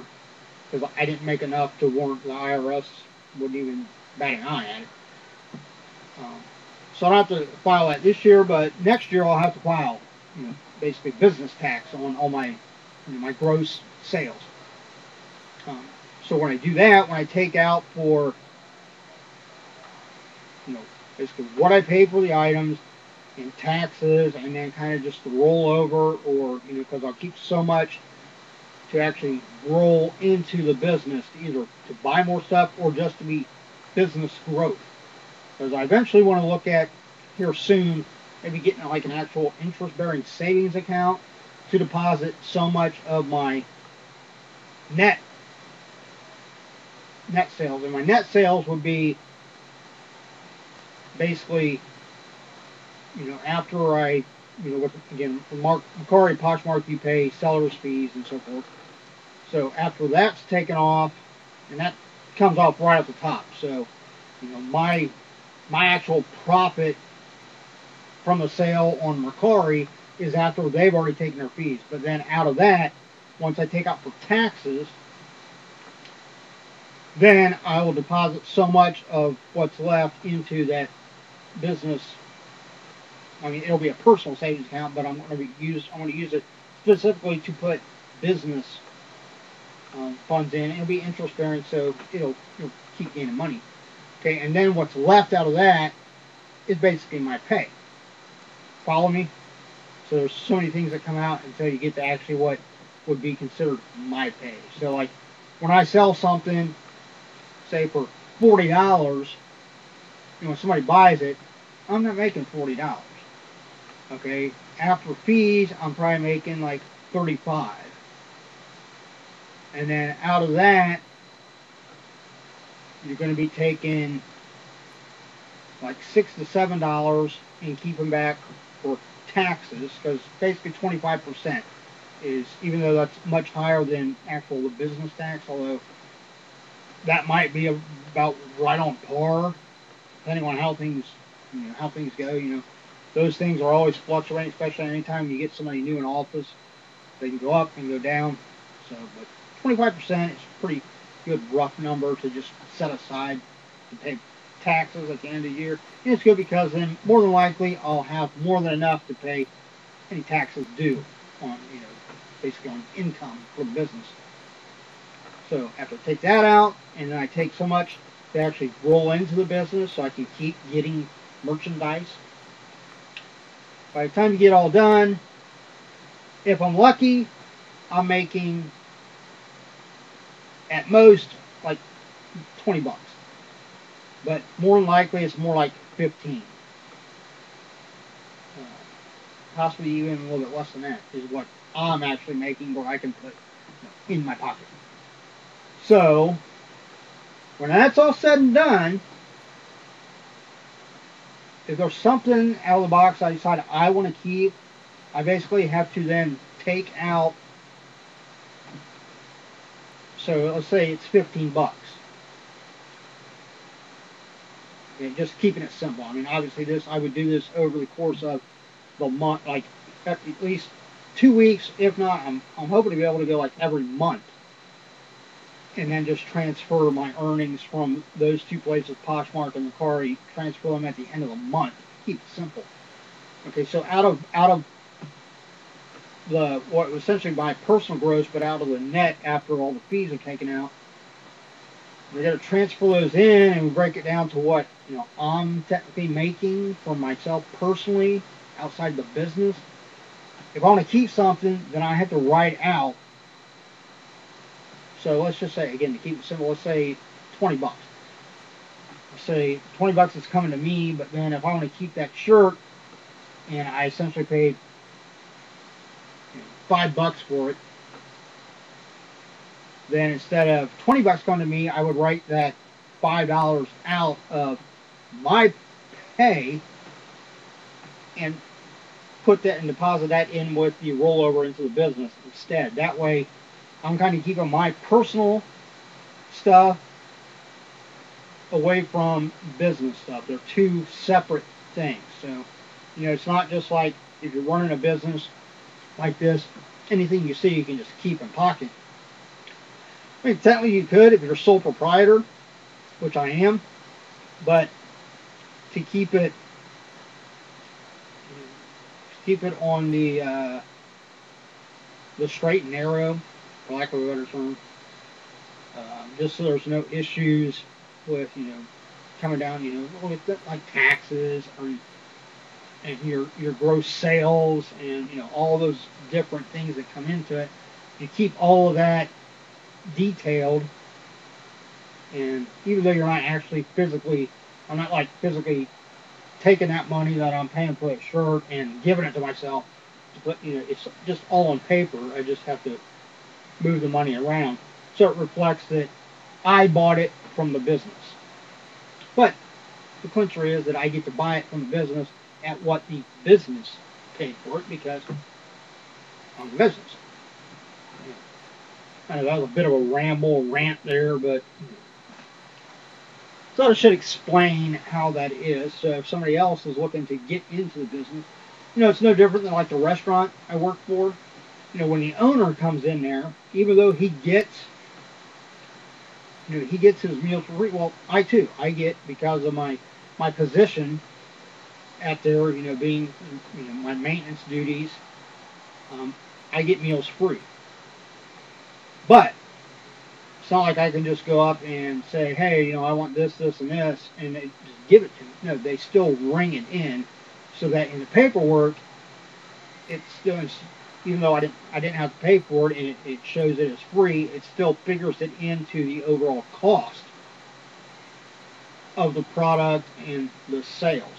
because I didn't make enough to warrant the IRS wouldn't even bat an eye at it. So I don't have to file that this year, but next year I'll have to file, basically business tax on all my, my gross sales. So when I do that, when I take out for, basically what I paid for the items and taxes, and then kind of just the rollover, or because I'll keep so much to actually roll into the business, to either to buy more stuff or just to be business growth. Because I eventually want to look at here soon, maybe getting like an actual interest-bearing savings account to deposit so much of my net sales. And my net sales would be basically, after I, again, for Mercari, Poshmark, you pay seller's fees and so forth. So after that's taken off, and that comes off right at the top. So, my actual profit from the sale on Mercari is after they've already taken their fees. But then out of that, once I take out for taxes, then I will deposit so much of what's left into that business. I mean, it'll be a personal savings account, but I'm going to use it specifically to put business funds in. It'll be interest bearing, so it'll keep gaining money. Okay, and then what's left out of that is basically my pay. Follow me? So there's so many things that come out until you get to actually what would be considered my pay. So like when I sell something, say for $40, when somebody buys it, I'm not making $40. Okay, after fees, I'm probably making like $35. And then out of that, you're going to be taking like $6 to $7 and keeping back for taxes, because basically 25% is, even though that's much higher than actual business tax, although that might be about right on par, depending on how things, how things go. Those things are always fluctuating, especially anytime you get somebody new in office. They can go up and go down. So, but 25% is a pretty good rough number to just set aside to pay taxes at the end of the year. And it's good because then more than likely I'll have more than enough to pay any taxes due on, basically on income for the business. So after I take that out, and then I take so much to actually roll into the business so I can keep getting merchandise. By the time you get all done, if I'm lucky, I'm making at most like 20 bucks. But more than likely, it's more like 15. Possibly even a little bit less than that is what I'm actually making, what I can put in my pocket. So, when that's all said and done, if there's something out of the box I decide I want to keep, I basically have to then take out, so let's say it's 15 bucks. Okay, just keeping it simple. I mean, obviously I would do this over the course of the month, like at least 2 weeks, if not, I'm hoping to be able to go like every month. And then just transfer my earnings from those two places, Poshmark and Mercari, transfer them at the end of the month. Keep it simple. Okay, so out of the what was essentially my personal gross, but out of the net after all the fees are taken out, we got to transfer those in and we break it down to what I'm technically making for myself personally outside the business. If I want to keep something, then I have to write out. So let's just say, again, to keep it simple, let's say 20 bucks. Let's say 20 bucks is coming to me, but then if I want to keep that shirt and I essentially paid $5 for it, then instead of 20 bucks coming to me, I would write that $5 out of my pay and put that and deposit that in with the rollover into the business instead. That way, I'm kind of keeping my personal stuff away from business stuff. They're two separate things. So, it's not just like if you're running a business like this, anything you see you can just keep in pocket. I mean, technically you could if you're a sole proprietor, which I am, but to keep it on the straight and narrow, for lack of a better term, just so there's no issues with coming down with like taxes and your gross sales and all those different things that come into it. You keep all of that detailed, and even though you're not actually I'm not like physically taking that money that I'm paying for that shirt and giving it to myself, but it's just all on paper. I just have to move the money around so it reflects that I bought it from the business. But the clincher is that I get to buy it from the business at what the business paid for it because I'm the business. I know that was a bit of a rant there, but I thought I should explain how that is. So if somebody else is looking to get into the business, it's no different than like the restaurant I work for. When the owner comes in there, even though he gets his meals for free. Well, I get, because of my position at there, being my maintenance duties, I get meals free. But it's not like I can just go up and say, hey, I want this, this, and this, and they just give it to me. No, they still ring it in, so that in the paperwork, it's still, even though I didn't have to pay for it, and it shows that it's free, it still figures it into the overall cost of the product and the sales.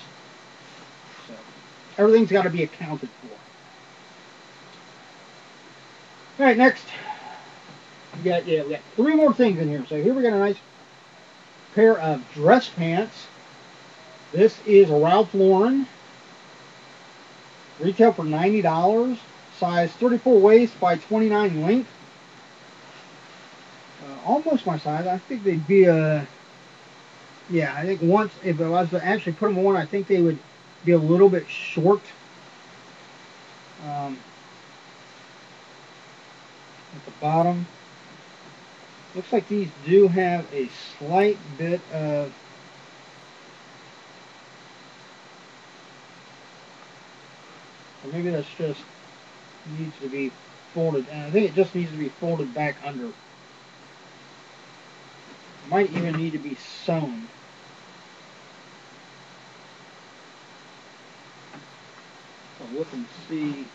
So everything's got to be accounted for. All right, next. We got 3 more things in here. So here we got a nice pair of dress pants. This is a Ralph Lauren. Retail for $90. Size 34 waist by 29 length. almost my size. I think they'd be yeah, I think once, if I was to actually put them on, I think they would be a little bit short. At the bottom. Looks like these do have a slight bit of or maybe that's just needs to be folded, and I think it just needs to be folded back under. Might even need to be sewn. So look and see.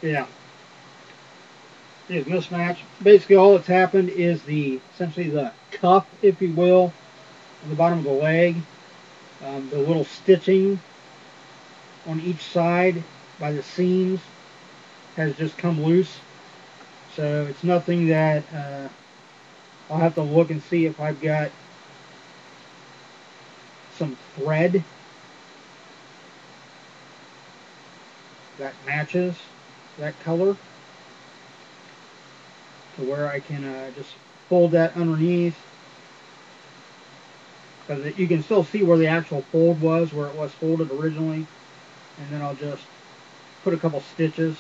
Yeah. It's mismatched. Basically all that's happened is essentially the cuff, if you will, on the bottom of the leg, the little stitching on each side by the seams has just come loose. So it's nothing that I'll have to look and see if I've got some thread that matches that color to where I can just fold that underneath, because you can still see where the actual fold was, where it was folded originally, and then I'll just put a couple stitches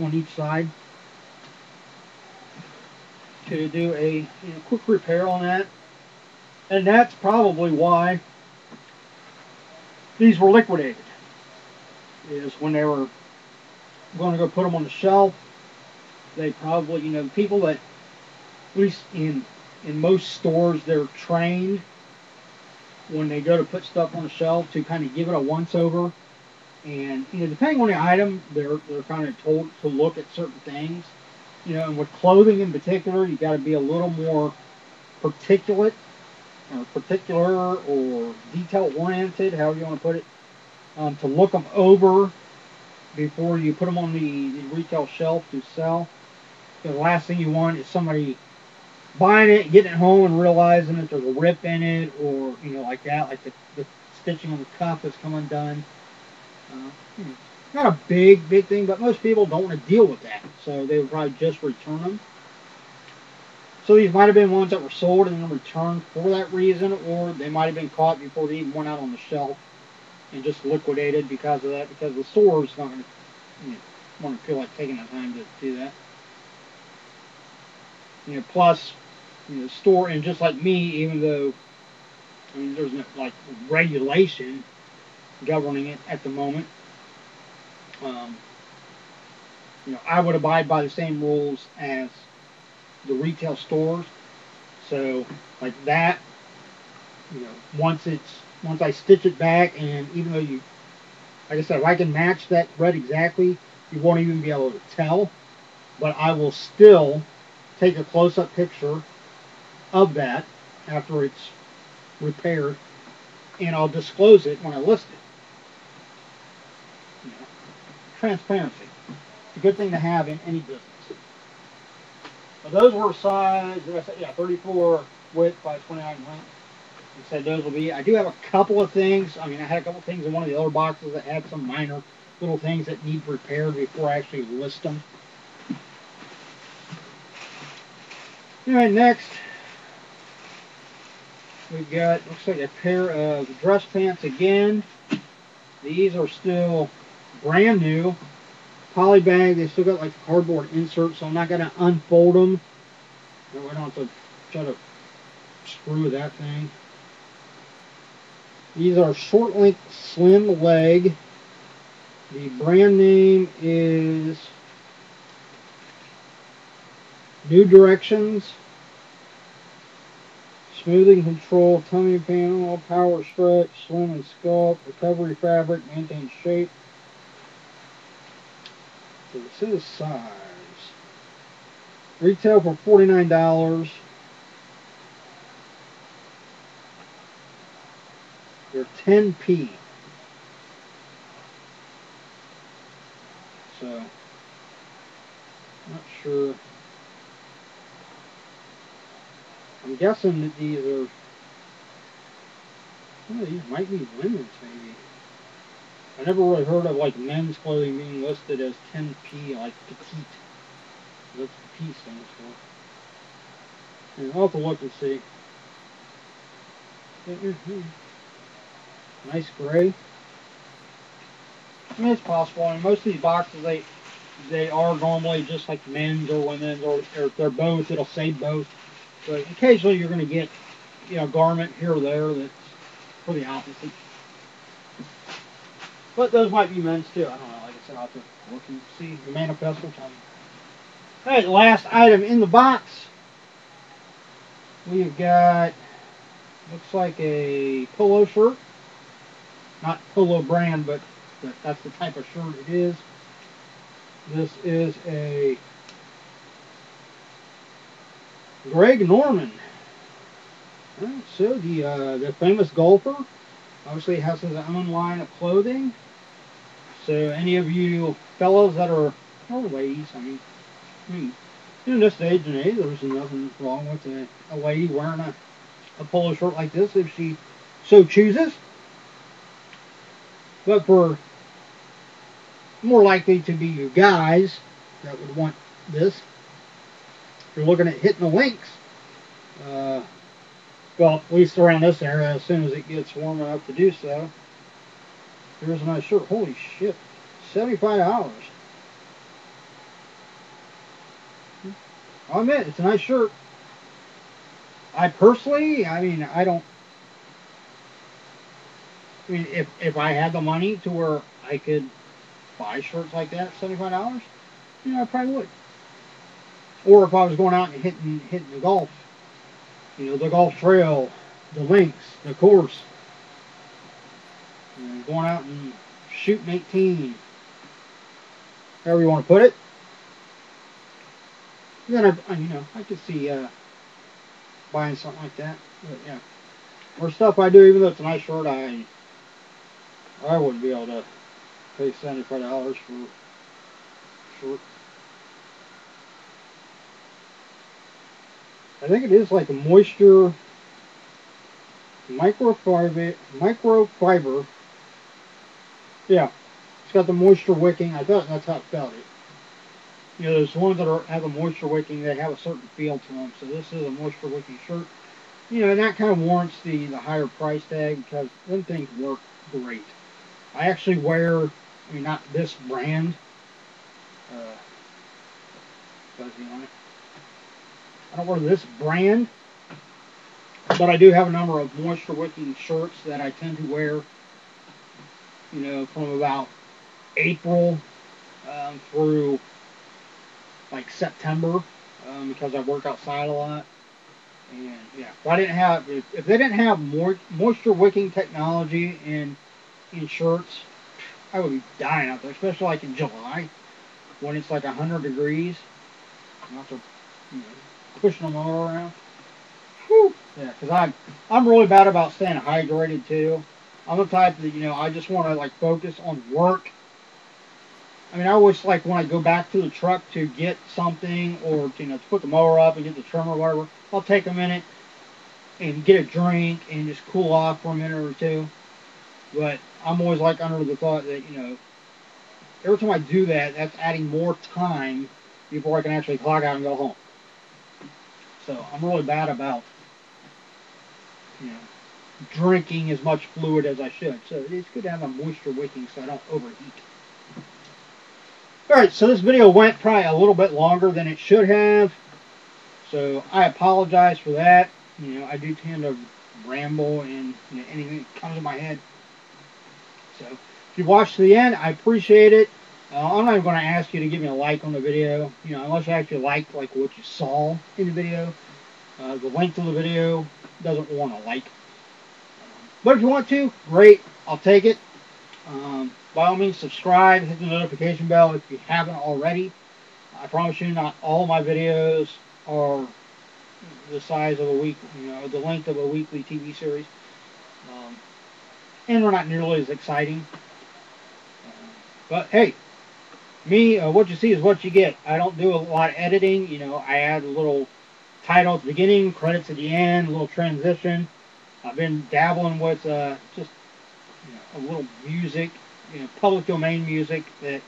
on each side to do a quick repair on that. And that's probably why these were liquidated, is when they were going to go put them on the shelf, they probably, people that, at least in most stores, they're trained when they go to put stuff on the shelf to kind of give it a once over, and depending on the item, they're kind of told to look at certain things, and with clothing in particular, you got to be a little more particular or detail oriented, however you want to put it, to look them over before you put them on the retail shelf to sell. The last thing you want is somebody buying it, getting it home, and realizing that there's a rip in it, or like that, like the stitching on the cuff has come undone. Not a big thing, but most people don't want to deal with that, so they would probably just return them. So these might have been ones that were sold and then returned for that reason, or they might have been caught before they even went out on the shelf and just liquidated because of that, because the store's not going to want to feel like taking the time to do that. Plus, the store, and just like me, even though there's no regulation governing it at the moment, I would abide by the same rules as the retail stores. So like that, once I stitch it back, and even though like I said, if I can match that thread exactly, you won't even be able to tell, but I will still take a close-up picture of that after it's repaired, and I'll disclose it when I list it. Transparency. It's a good thing to have in any business. But those were size, 34 width by 29 length. I said those will be. I do have a couple of things. I had a couple of things in one of the other boxes that had some minor little things that need repaired before I actually list them. Alright, next we've got, looks like a pair of dress pants again. These are still brand new. Poly bag, they still got like cardboard inserts, so I'm not going to unfold them. I don't have to try to screw that thing. These are short length slim leg. The brand name is New Directions. Smoothing control, tummy panel, power stretch, slim and sculpt, recovery fabric, maintains shape. So this is size. Retail for $49. They're 10p. So, not sure. I'm guessing that these are, these might be women's maybe. I never really heard of like men's clothing being listed as 10p, like petite. That's what P stands for. And I'll have to look and see. Nice gray. I mean, it's possible. I mean, most of these boxes, they are normally just like men's or women's, or if they're both, it'll say both. But occasionally you're going to get, you know, a garment here or there that's for the opposite. But those might be men's too. I don't know. Like I said, I'll have to look and see the manifest will tell me. Alright, last item in the box. We've got, looks like a polo shirt. Not polo brand, but that's the type of shirt it is. This is a Greg Norman. Right, so the famous golfer obviously has his own line of clothing. So any of you fellows that are, or ladies, I mean in this age and age, there's nothing wrong with a lady wearing a polo shirt like this if she so chooses. But for more likely to be you guys that would want this, if you're looking at hitting the links, well, at least around this area, as soon as it gets warm enough to do so. Here's a nice shirt. Holy shit, $75. I'll admit, it's a nice shirt. I personally, I mean, if I had the money to where I could buy shirts like that at $75, you know, I probably would. Or if I was going out and hitting the golf, you know, the golf trail, the links, the course, you know, going out and shooting 18, however you want to put it. Then I could see buying something like that. But yeah, or stuff I do, even though it's a nice shirt, I wouldn't be able to pay $75 for a shirt. I think it is like a moisture microfiber. Yeah, it's got the moisture wicking. I thought that's how it felt it. You know, there's ones that have a moisture wicking that have a certain feel to them. So this is a moisture wicking shirt. You know, and that kind of warrants the higher price tag because them things work great. I actually wear, I mean, not this brand. Fuzzy on it. I don't wear this brand, but I do have a number of moisture wicking shirts that I tend to wear, you know, from about April through like September, because I work outside a lot. And yeah, if they didn't have more moisture wicking technology in shirts, I would be dying out there, especially like in July when it's like 100 degrees. You have to, you know, pushing them all around. Whew. Yeah, because I'm really bad about staying hydrated too. I'm the type that, you know, I just want to like focus on work. I mean, I always like when I go back to the truck to get something, or you know, to put the mower up and get the trimmer or whatever, I'll take a minute and get a drink and just cool off for a minute or two. But I'm always like under the thought that, you know, every time I do that, that's adding more time before I can actually clock out and go home. So I'm really bad about, you know, drinking as much fluid as I should. So it's good to have a moisture wicking so I don't overheat. Alright, so this video went probably a little bit longer than it should have. So I apologize for that. You know, I do tend to ramble and, you know, anything that comes in my head. So if you watched to the end, I appreciate it. I'm not even going to ask you to give me a like on the video, you know, unless you actually liked like what you saw in the video. The length of the video doesn't want a like. But if you want to, great, I'll take it. By all means, subscribe, hit the notification bell if you haven't already. I promise you, not all my videos are the size of a week, you know, the length of a weekly TV series, and they're not nearly as exciting. But hey, me, what you see is what you get. I don't do a lot of editing. You know, I add a little title at the beginning, credits at the end, a little transition. I've been dabbling with just, you know, a little music public domain music that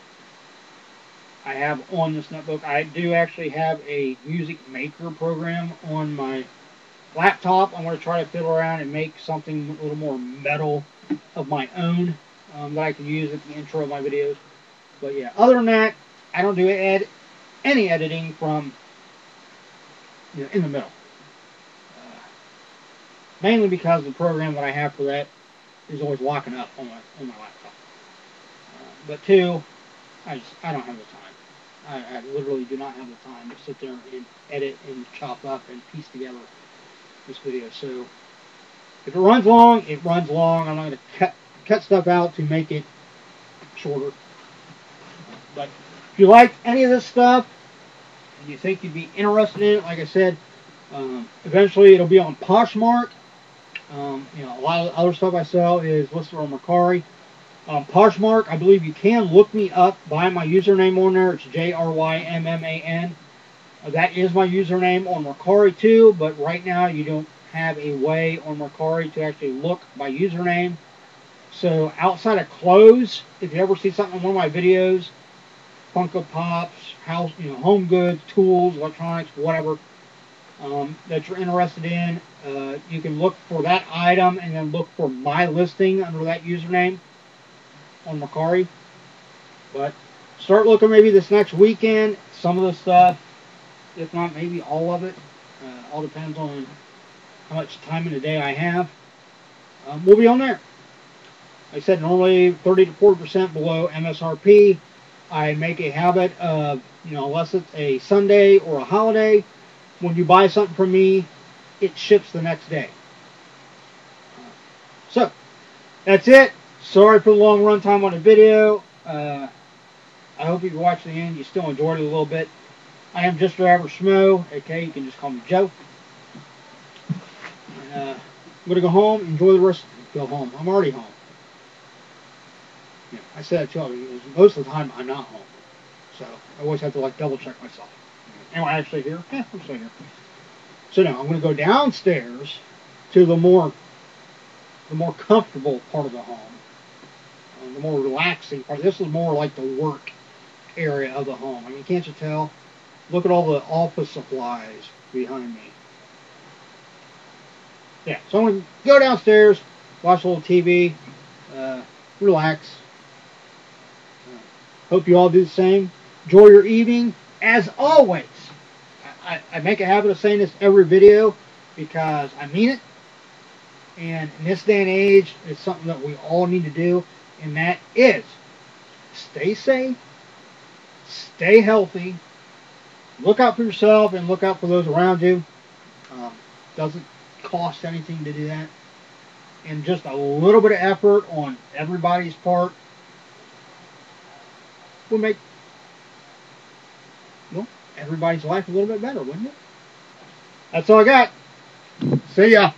I have on this notebook. I do actually have a music maker program on my laptop. I'm going to try to fiddle around and make something a little more metal of my own that I can use at the intro of my videos. But yeah, other than that, I don't do any editing from in the middle. Mainly because the program that I have for that is always locking up on my laptop. But two, I don't have the time. I literally do not have the time to sit there and edit and chop up and piece together this video. So if it runs long, it runs long. I'm not going to cut stuff out to make it shorter. But if you like any of this stuff and you think you'd be interested in it, like I said, eventually it'll be on Poshmark. A lot of the other stuff I sell is listed on Mercari. Poshmark, I believe you can look me up by my username on there. It's JRYMMAN. That is my username on Mercari too, but right now you don't have a way on Mercari to actually look by username. So outside of clothes, if you ever see something in one of my videos, Funko Pops, house, home goods, tools, electronics, whatever, that you're interested in, you can look for that item and then look for my listing under that username on Mercari. But start looking maybe this next weekend. Some of the stuff, if not maybe all of it, all depends on how much time in the day I have, will be on there. Like I said, normally 30 to 40% below MSRP. I make a habit of, unless it's a Sunday or a holiday, when you buy something from me, it ships the next day. So, that's it. Sorry for the long run time on the video. I hope if you watched the end, you still enjoyed it a little bit. I am just your average schmo. Okay, you can just call me Joe. I'm going to go home, enjoy the rest. Go home. I'm already home. I said that to you. Most of the time, I'm not home. So, I always have to double check myself. Am I actually here? Yeah, I'm still here. So now, I'm going to go downstairs to the more comfortable part of the home. The more relaxing part. This is more like the work area of the home. I mean, can't you tell? Look at all the office supplies behind me. Yeah, so I'm going to go downstairs, watch a little TV, relax. Hope you all do the same. Enjoy your evening. As always, I make a habit of saying this every video because I mean it. And in this day and age, it's something that we all need to do. And that is stay safe, stay healthy, look out for yourself and look out for those around you. Doesn't cost anything to do that. And just a little bit of effort on everybody's part will make everybody's life a little bit better, wouldn't it? That's all I got. See ya.